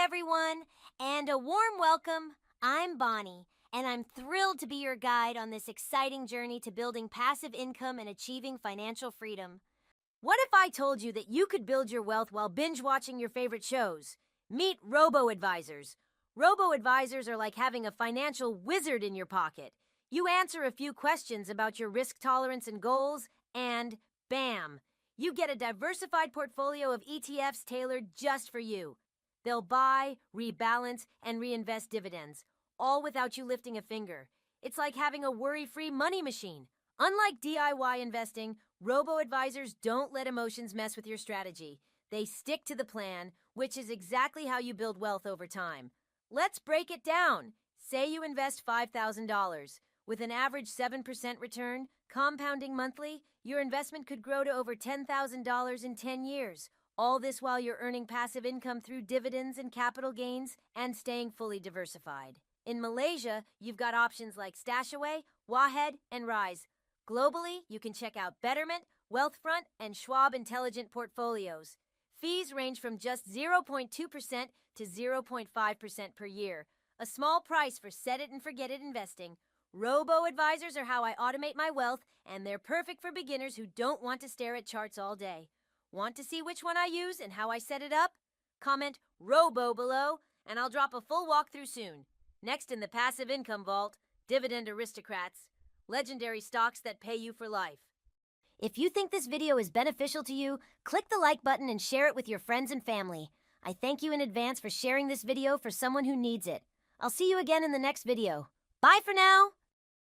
everyone, and a warm welcome. I'm Bonnie, and I'm thrilled to be your guide on this exciting journey to building passive income and achieving financial freedom. What if I told you that you could build your wealth while binge watching your favorite shows? Meet Robo-Advisors. Robo-Advisors are like having a financial wizard in your pocket. You answer a few questions about your risk tolerance and goals, and bam! You get a diversified portfolio of ETFs tailored just for you. They'll buy, rebalance, and reinvest dividends, all without you lifting a finger. It's like having a worry-free money machine. Unlike DIY investing, robo-advisors don't let emotions mess with your strategy. They stick to the plan, which is exactly how you build wealth over time. Let's break it down. Say you invest $5,000. With an average 7% return, compounding monthly, your investment could grow to over $10,000 in 10 years. All this while you're earning passive income through dividends and capital gains and staying fully diversified. In Malaysia, you've got options like StashAway, Wahed, and Rise. Globally, you can check out Betterment, Wealthfront, and Schwab Intelligent Portfolios. Fees range from just 0.2% to 0.5% per year. A small price for set-it-and-forget-it investing. Robo-advisors are how I automate my wealth, and they're perfect for beginners who don't want to stare at charts all day. Want to see which one I use and how I set it up? Comment ROBO below, and I'll drop a full walkthrough soon. Next in the Passive Income Vault, Dividend Aristocrats, legendary stocks that pay you for life. If you think this video is beneficial to you, click the like button and share it with your friends and family. I thank you in advance for sharing this video for someone who needs it. I'll see you again in the next video. Bye for now!